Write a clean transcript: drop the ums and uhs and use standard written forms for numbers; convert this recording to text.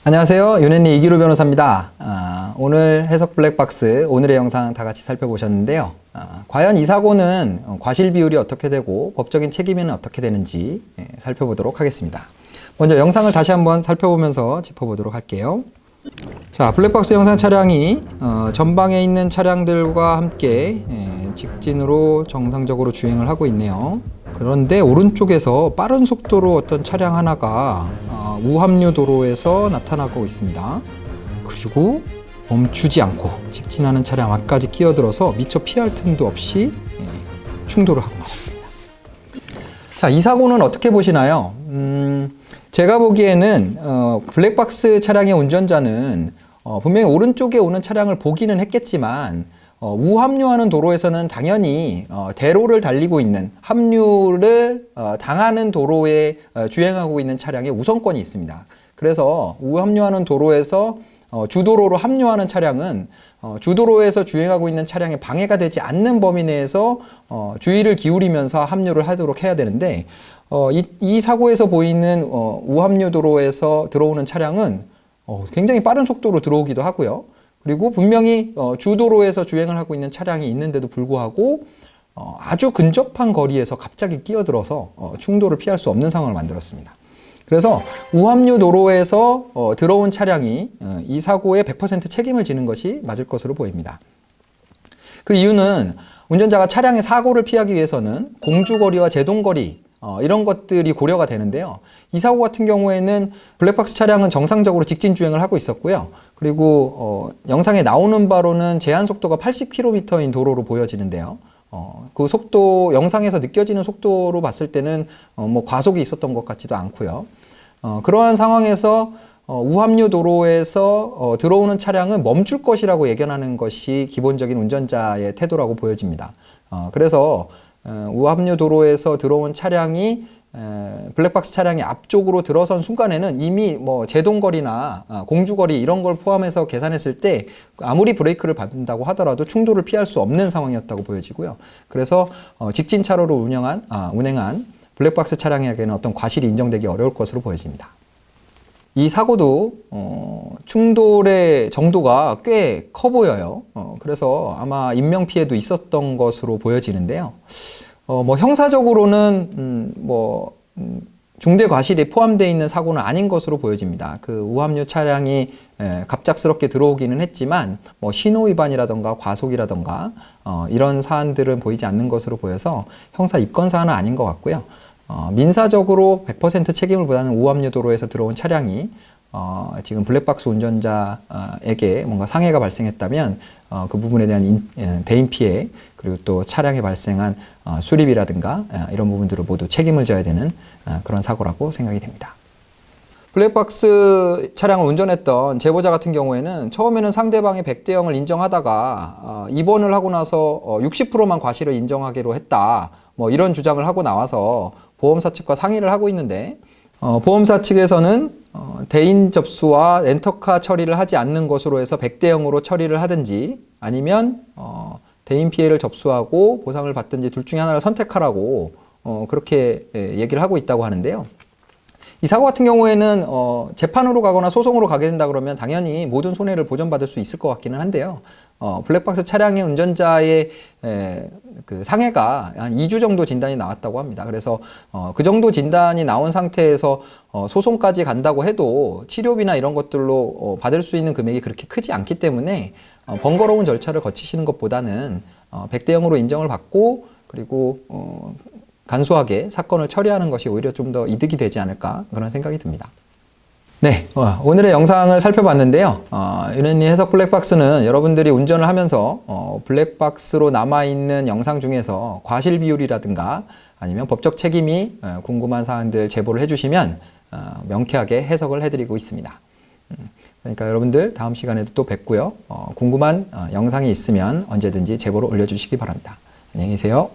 안녕하세요. 윤현리 이기로 변호사입니다. 오늘 해석 블랙박스 오늘의 영상 다 같이 살펴보셨는데요. 과연 이 사고는 과실 비율이 어떻게 되고 법적인 책임에는 어떻게 되는지 살펴보도록 하겠습니다. 먼저 영상을 다시 한번 살펴보면서 짚어보도록 할게요. 자, 블랙박스 영상 차량이 전방에 있는 차량들과 함께 직진으로 정상적으로 주행을 하고 있네요. 그런데 오른쪽에서 빠른 속도로 어떤 차량 하나가 우합류 도로에서 나타나고 있습니다. 그리고 멈추지 않고 직진하는 차량 앞까지 끼어들어서 미처 피할 틈도 없이 충돌을 하고 말았습니다. 자, 이 사고는 어떻게 보시나요? 제가 보기에는 블랙박스 차량의 운전자는 분명히 오른쪽에 오는 차량을 보기는 했겠지만 우합류하는 도로에서는 당연히 대로를 달리고 있는 합류를 당하는 도로에 주행하고 있는 차량의 우선권이 있습니다. 그래서 우합류하는 도로에서 주도로로 합류하는 차량은 주도로에서 주행하고 있는 차량에 방해가 되지 않는 범위 내에서 주의를 기울이면서 합류를 하도록 해야 되는데 이 사고에서 보이는 우합류 도로에서 들어오는 차량은 굉장히 빠른 속도로 들어오기도 하고요. 그리고 분명히 주도로에서 주행을 하고 있는 차량이 있는데도 불구하고 아주 근접한 거리에서 갑자기 끼어들어서 충돌을 피할 수 없는 상황을 만들었습니다. 그래서 우합류 도로에서 들어온 차량이 이 사고에 100% 책임을 지는 것이 맞을 것으로 보입니다. 그 이유는 운전자가 차량의 사고를 피하기 위해서는 공주거리와 제동거리 이런 것들이 고려가 되는데요. 이 사고 같은 경우에는 블랙박스 차량은 정상적으로 직진 주행을 하고 있었고요. 그리고 영상에 나오는 바로는 제한 속도가 80km인 도로로 보여지는데요. 그 속도, 영상에서 느껴지는 속도로 봤을 때는 뭐 과속이 있었던 것 같지도 않고요. 그러한 상황에서 우합류 도로에서 들어오는 차량은 멈출 것이라고 예견하는 것이 기본적인 운전자의 태도라고 보여집니다. 그래서 우합류 도로에서 들어온 차량이 블랙박스 차량이 앞쪽으로 들어선 순간에는 이미 뭐 제동거리나 공주거리 이런 걸 포함해서 계산했을 때 아무리 브레이크를 밟는다고 하더라도 충돌을 피할 수 없는 상황이었다고 보여지고요. 그래서 직진 차로로 운행한 블랙박스 차량에게는 어떤 과실이 인정되기 어려울 것으로 보여집니다. 이 사고도 충돌의 정도가 꽤 커 보여요. 그래서 아마 인명피해도 있었던 것으로 보여지는데요. 뭐 형사적으로는 중대 과실이 포함되어 있는 사고는 아닌 것으로 보여집니다. 그 우합류 차량이 갑작스럽게 들어오기는 했지만 뭐 신호 위반이라던가 과속이라던가 이런 사안들은 보이지 않는 것으로 보여서 형사 입건 사안은 아닌 것 같고요. 민사적으로 100% 책임을 부담하는 우합류 도로에서 들어온 차량이 지금 블랙박스 운전자에게 뭔가 상해가 발생했다면 그 부분에 대한 대인 피해 그리고 또 차량에 발생한 수리비라든가 이런 부분들을 모두 책임을 져야 되는 그런 사고라고 생각이 됩니다. 블랙박스 차량을 운전했던 제보자 같은 경우에는 처음에는 상대방의 100대 0을 인정하다가 입원을 하고 나서 60%만 과실을 인정하기로 했다. 뭐 이런 주장을 하고 나와서 보험사 측과 상의를 하고 있는데 보험사 측에서는 대인 접수와 렌터카 처리를 하지 않는 것으로 해서 100대 0으로 처리를 하든지 아니면 대인 피해를 접수하고 보상을 받든지 둘 중에 하나를 선택하라고 그렇게 얘기를 하고 있다고 하는데요. 이 사고 같은 경우에는 재판으로 가거나 소송으로 가게 된다 그러면 당연히 모든 손해를 보전받을 수 있을 것 같기는 한데요. 블랙박스 차량의 운전자의 그 상해가 한 2주 정도 진단이 나왔다고 합니다. 그래서 그 정도 진단이 나온 상태에서 소송까지 간다고 해도 치료비나 이런 것들로 받을 수 있는 금액이 그렇게 크지 않기 때문에 번거로운 절차를 거치시는 것보다는 100대 0으로 인정을 받고 그리고 간소하게 사건을 처리하는 것이 오히려 좀 더 이득이 되지 않을까 그런 생각이 듭니다. 네, 오늘의 영상을 살펴봤는데요. 윤현리 해석 블랙박스는 여러분들이 운전을 하면서 블랙박스로 남아있는 영상 중에서 과실 비율이라든가 아니면 법적 책임이 궁금한 사항들 제보를 해주시면 명쾌하게 해석을 해드리고 있습니다. 그러니까 여러분들 다음 시간에도 또 뵙고요. 궁금한 영상이 있으면 언제든지 제보를 올려주시기 바랍니다. 안녕히 계세요.